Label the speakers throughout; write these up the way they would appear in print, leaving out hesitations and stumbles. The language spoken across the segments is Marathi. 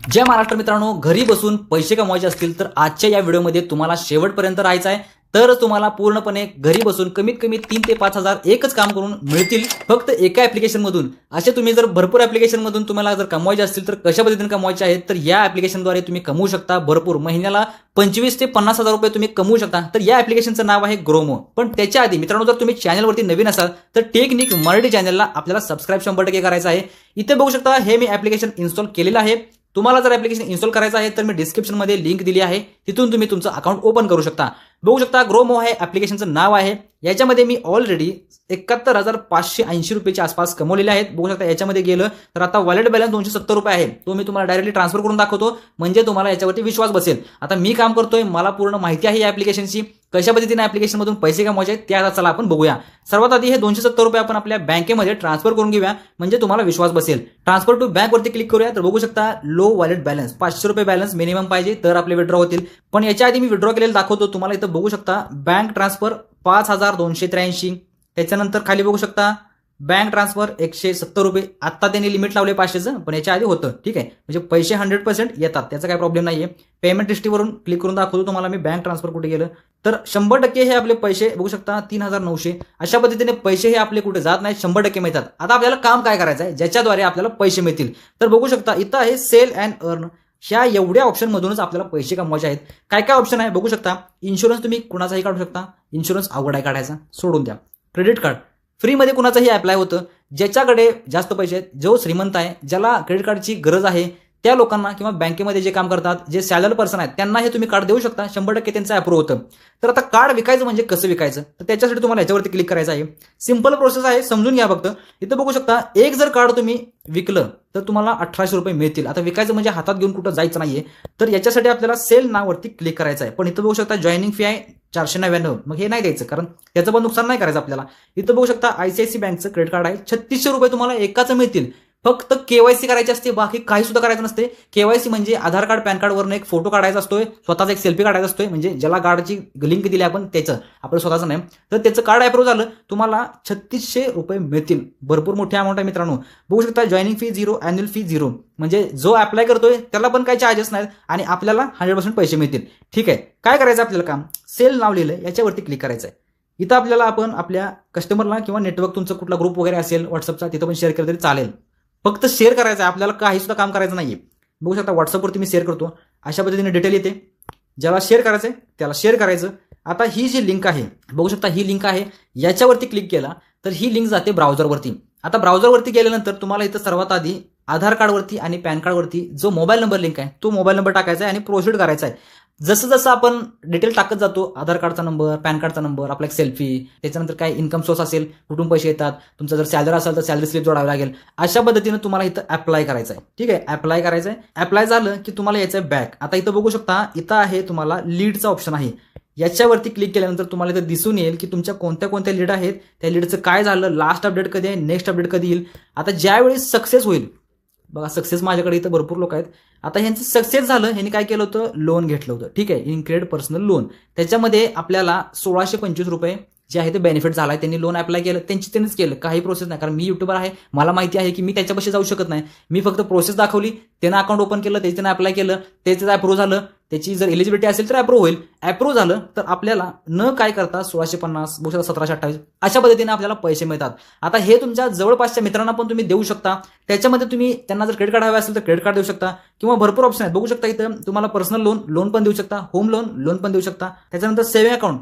Speaker 1: जय महाराष्ट्र मित्रांनो, घरी बसून पैसे कमवायचे असतील तर आजच्या या व्हिडिओमध्ये तुम्हाला शेवटपर्यंत राहायचं आहे. तरच तुम्हाला पूर्णपणे घरी बसून कमीत कमी 3 ते 5 हजार एकच काम करून मिळतील फक्त एका ऍप्लिकेशन मधून. असे तुम्ही जर भरपूर ऍप्लिकेशन मधून तुम्हाला जर कमवायचे असतील तर कशा पद्धतीने कमवायचे आहेत तर या ऍप्लिकेशनद्वारे तुम्ही कमवू शकता. भरपूर महिन्याला 25 ते 50 हजार रुपये तुम्ही कमवू शकता. तर या ऍप्लिकेशनचं नाव आहे ग्रोमो. पण त्याच्या आधी मित्रांनो, जर तुम्ही चॅनलवरती नवीन असाल तर टेक्निक मराठी चॅनलला आपल्याला सबस्क्राईब 100% करायचं आहे. इथे बघू शकता हे मी ऍप्लिकेशन इन्स्टॉल केलेलं आहे. तुम्हाला जर ऍप्लिकेशन इन्स्टॉल करायचं आहे तर मी डिस्क्रिप्शनमध्ये लिंक दिली आहे, तिथून तुम्ही तुमचं अकाउंट ओपन करू शकता. बघू शकता ग्रोमो हे ऍप्लिकेशनचं नाव आहे. याच्यामध्ये मी ऑलरेडी 71,580 रुपयाच्या आसपास कमवलेले आहेत. बघू शकता याच्यामध्ये गेलं तर आता वॉलेट बॅलन्स 270 रुपये आहे. तो मी तुम्हाला डायरेक्टली ट्रान्सफर करून दाखवतो, म्हणजे तुम्हाला याच्यावरती विश्वास बसेल. आता मी काम करतोय, मला पूर्ण माहिती आहे या ऍप्लिकेशनची, कशा पद्धतीने ऍप्लिकेशन मधून पैसे कमवायचे आहेत ते आता चला आपण बघूया. सर्वात आधी हे 270 रुपये आपण आपल्या बँकेमध्ये ट्रान्सफर करून घेऊया, म्हणजे तुम्हाला विश्वास बसेल. ट्रान्सफर टू बँक वरती क्लिक करूया. तर बघू शकता लो वॉलेट बॅलन्स 500 रुपये बॅलन्स मिनिमम पाहिजे तर आपले विड्रॉ होतील. पण याच्या आधी मी विड्रॉ केलेलं दाखवतो तुम्हाला. इथं बघू शकता बँक ट्रान्सफर 5283. त्याच्यानंतर खाली बघू शकता बँक ट्रान्सफर 170 रुपये. आता त्यांनी लिमिट लावले 500चं, पण याच्या आधी होतं. ठीक आहे, म्हणजे पैसे 100% येतात, त्याचा काही प्रॉब्लेम नाहीये. पेमेंट हिस्ट्रीवरून क्लिक करून दाखवतो तुम्हाला मी बँक ट्रान्सफर कुठे गेलं तर 100% हे आपले पैसे बघू शकता 3900. अशा पद्धतीने पैसे हे आपले कुठे जात नाही, 100% मिळतात. आता आपल्याला काम काय करायचं आहे ज्याच्याद्वारे आपल्याला पैसे मिळतील. तर बघू शकता इथं आहे सेल अँड अर्न. ह्या एवढ्या ऑप्शन मधूनच आपल्याला पैसे कमवायचे आहेत. काय काय ऑप्शन आहे बघू शकता. इन्शुरन्स तुम्ही कुणाचाही काढू शकता. इन्शुरन्स अवघड आहे काढायचा, सोडून द्या. क्रेडिट कार्ड फ्रीमध्ये कुणाचंही अप्लाय होतं. ज्याच्याकडे जास्त पैसे आहेत, जो श्रीमंत आहे, ज्याला क्रेडिट कार्डची गरज आहे त्या लोकांना किंवा बँकेमध्ये जे काम करतात, जे सॅलरी पर्सन आहेत, त्यांना हे तुम्ही कार्ड देऊ शकता. 100% त्यांचं अप्रूव्ह होतं. तर आता कार्ड विकायचं म्हणजे कसं विकायचं तर त्याच्यासाठी तुम्हाला याच्यावरती क्लिक करायचं आहे. सिंपल प्रोसेस आहे, समजून घ्या फक्त. इथं बघू शकता एक जर कार्ड तुम्ही विकलं तर तुम्हाला 1800 रुपये मिळतील. आता विकायचं म्हणजे हातात घेऊन कुठं जायचं नाहीये. तर याच्यासाठी आपल्याला सेल नावरती क्लिक करायचं आहे. पण इथं बघू शकता जॉईनिंग फी आहे 499. मग हे नाही द्यायचं, कारण त्याचं पण नुकसान नाही करायचं आपल्याला. इथं बघू शकता आयसीआयसी बँकचं क्रेडिट कार्ड आहे. 3600 रुपये तुम्हाला एकाचं मिळतील. फक्त केवायसी करायची असते, बाकी काही सुद्धा करायचं नसते. केवायसी म्हणजे आधार कार्ड पॅन कार्डवरून एक फोटो काढायचा असतोय, स्वतःचा एक सेल्फी काढायचा असतोय, म्हणजे ज्याला कार्डची लिंक दिली आपण त्याचं, आपलं स्वतःचं नाही. तर त्याचं कार्ड अप्रूव्ह झालं तुम्हाला 3600 रुपये मिळतील. भरपूर मोठी अमाऊंट आहे मित्रांनो. बघू शकता जॉईनिंग फी 0, अॅन्युअल फी 0, म्हणजे जो अप्लाय करतोय त्याला पण काही चार्जेस नाहीत आणि आपल्याला 100% पैसे मिळतील. ठीक आहे, काय करायचं आपल्याला काम, सेल नाव लिहिलंय याच्यावरती क्लिक करायचं आहे. इथं आपल्याला आपण आपल्या कस्टमरला किंवा नेटवर्क तुमचं कुठला ग्रुप वगैरे असेल व्हॉट्सअपचा, तिथं पण शेअर केलं तरी चालेल. फक्त शेअर करायचं आहे, आपल्याला काही सुद्धा काम करायचं नाहीये. बघू शकता व्हॉट्सअपवरती मी शेअर करतो. अशा पद्धतीने डिटेल येते. ज्याला शेअर करायचंय त्याला शेअर करायचं. आता ही जी लिंक आहे बघू शकता, ही लिंक आहे, याच्यावरती क्लिक केला तर ही लिंक जाते ब्राउझरवरती. आता ब्राउझरवरती गेल्यानंतर तुम्हाला इथं सर्वात आधी आधार कार्डवरती आणि पॅन कार्डवरती जो मोबाईल नंबर लिंक आहे तो मोबाईल नंबर टाकायचा आहे आणि प्रोसीड करायचा आहे. जसं जसं आपण डिटेल टाकत जातो, आधार कार्डचा नंबर, पॅन कार्डचा नंबर, आपला एक सेल्फी, त्याच्यानंतर काय इन्कम सोर्स असेल, कुठून पैसे येतात, तुमचा जर सॅलरी असेल तर सॅलरी स्लिप जोडावी लागेल. अशा पद्धतीने तुम्हाला इथं अप्लाय करायचं आहे. ठीक आहे, अप्लाय करायचं आहे. अप्लाय झालं की तुम्हाला यायचं आहे बॅक. आता इथं बघू शकता इथं आहे तुम्हाला लीडचा ऑप्शन आहे. याच्यावरती क्लिक केल्यानंतर तुम्हाला इथं दिसून येईल की तुमच्या कोणत्या कोणत्या लीड आहेत, त्या लीडचं काय झालं, लास्ट अपडेट कधी आहे, नेक्स्ट अपडेट कधी येईल. आता ज्यावेळी सक्सेस होईल बघा, सक्सेस माझ्याकडे इथं भरपूर लोक आहेत. आता ह्यांचं सक्सेस झालं, ह्यांनी काय केलं होतं, लोन घेतलं होतं. ठीक आहे, इनक्रेड पर्सनल लोन. त्याच्यामध्ये आपल्याला 1625 रुपये जे आहे ते बेनिफिट झालाय. त्यांनी लोन अप्लाय केलं, त्यांनीच केलं, काही प्रोसेस नाही. कारण मी युट्यूबर आहे, मला माहिती आहे की मी त्याच्यापाशी जाऊ शकत नाही. मी फक्त प्रोसेस दाखवली, त्यानं अकाउंट ओपन केलं, त्यानं अप्लाय केलं, त्याचं अप्रूव्ह झालं. त्याची जर एलिजिबिलिटी असेल तर अप्रूव्ह होईल. अप्रूव्ह झालं तर आपल्याला न काय करता 1650 1728 अशा पद्धतीने आपल्याला पैसे मिळतात. आता हे तुमच्या जवळपासच्या मित्रांना पण तुम्ही देऊ शकता. त्याच्यामध्ये तुम्ही त्यांना जर क्रेडिट कार्ड हवे असेल तर क्रेडिट कार्ड देऊ शकता, किंवा भरपूर ऑप्शन आहेत. बघू शकता इथं तुम्हाला पर्सनल लोन पण देऊ शकता, होम लोन पण देऊ शकता. त्याच्यानंतर सेव्हिंग अकाउंट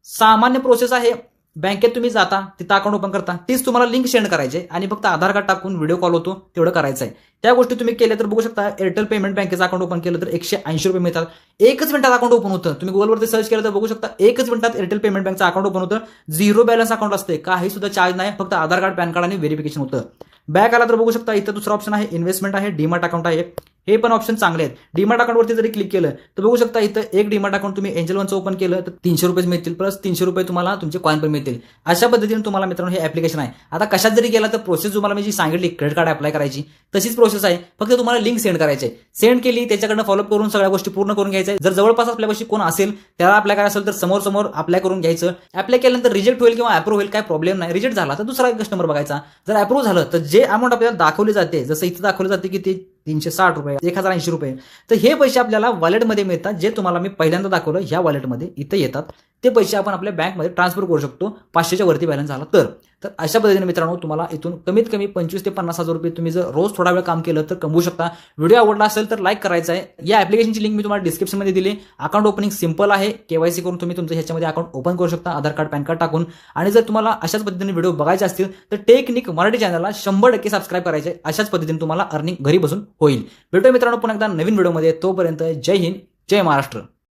Speaker 1: सामान्य प्रोसेस आहे. बँकेत तुम्ही जाता, तिथं अकाउंट ओपन करता, तीच तुम्हाला लिंक सेंड करायची आणि फक्त आधार कार्ड टाकून व्हिडिओ कॉल होतो तेवढं करायचं आहे. त्या गोष्टी तुम्ही केल्या तर बघू शकता एअरटेल पेमेंट बँकेचं अकाउंट ओपन केलं तर 180 रुपये मिळतात. एकच मिनिटात अकाउंट ओपन होतं. तुम्ही गुगलवरती सर्च केलं तर बघू शकता एकच मिनिटात एअरटेल पेमेंट बँकचं अकाउंट ओपन होतं. 0 बॅलन्स अकाउंट असते, काही सुद्धा चार्ज नाही, फक्त आधार कार्ड, पॅन कार्ड आणि व्हेरिफिकेशन होतं. बॅक आला तर बघू शकता इथं दुसरा ऑप्शन आहे, इन्व्हेस्टमेंट आहे, डीमॅट अकाउंट आहे. हे पण ऑप्शन चांगले आहेत. डीमॅट अकाउंटवरती जरी क्लिक केलं तर बघू शकता इथं एक डीमॅट अकाउंट तुम्ही एंजल वनचं ओपन केलं तर 300 रुपये मिळतील, प्लस 300 रुपये तुम्हाला तुमचे कॉइन पण मिळतील. अशा पद्धतीने तुम्हाला मित्रांनो हे ऍप्लिकेशन आहे. आता कशात जरी गेला तर प्रोसेस तुम्हाला मी जी सांगितली क्रेडिट कार्ड अप्लाय करायची तशीच प्रोसेस आहे. फक्त तुम्हाला लिंक सेंड करायची आहे. सेंड केली, त्याच्याकडनं फॉलोअप करून सगळ्या गोष्टी पूर्ण करून घ्यायच्या. जर जवळपास आपल्यापाशी कोण असेल त्याला अप्लाय करायचं असेल तर समोर अप्लाय करून घ्यायचं. अप्लाय केल्यानंतर रिजेक्ट होईल किंवा अप्रूव्ह होईल, काय प्रॉब्लेम नाही. रिजेक्ट झाला तर दुसरा कस्टमर बघायचा. जर अप्रूव्ह झालं तर जे अमाऊंट आपल्याला दाखवली जाते, जसं इथं दाखवलं जाते की ते ₹360, ₹1080. तर हे पैसे आपल्याला वॉलेटमध्ये मिळतात, जे तुम्हाला मी पहिल्यांदा दाखवलं ह्या वॉलेटमध्ये इथे येतात. ते पैसे आपण आपल्या बँकमध्ये ट्रान्सफर करू शकतो 500च्या वरती बॅलन्स झाला तर. तर अशा पद्धतीने मित्रांनो तुम्हाला इथून कमीत कमी 25 ते 50,000 रुपये तुम्ही जर रोज थोडा वेळ काम केलं तर कमवू शकता. व्हिडिओ आवडला असेल तर लाईक करायचा आहे. या ॲप्लिकेशनची लिंक मी तुम्हाला डिस्क्रिप्शनमध्ये दिली. अकाउंट ओपनिंग सिंपल आहे. KYC करून तुम्ही तुमचं ह्याच्यामध्ये अकाउंट ओपन करू शकता आधार कार्ड, पॅन कार्ड टाकून. आणि जर तुम्हाला अशाच पद्धतीने व्हिडिओ बघायचे असतील तर टेक्निक मराठी चॅनलला 100% सबस्क्राईब करायचे. अशाच पद्धतीने तुम्हाला अर्निंग घरी बसून होईल. भेटूया मित्रांनो पुन्हा एकदा नवीन व्हिडिओमध्ये. तोपर्यंत जय हिंद, जय महाराष्ट्र.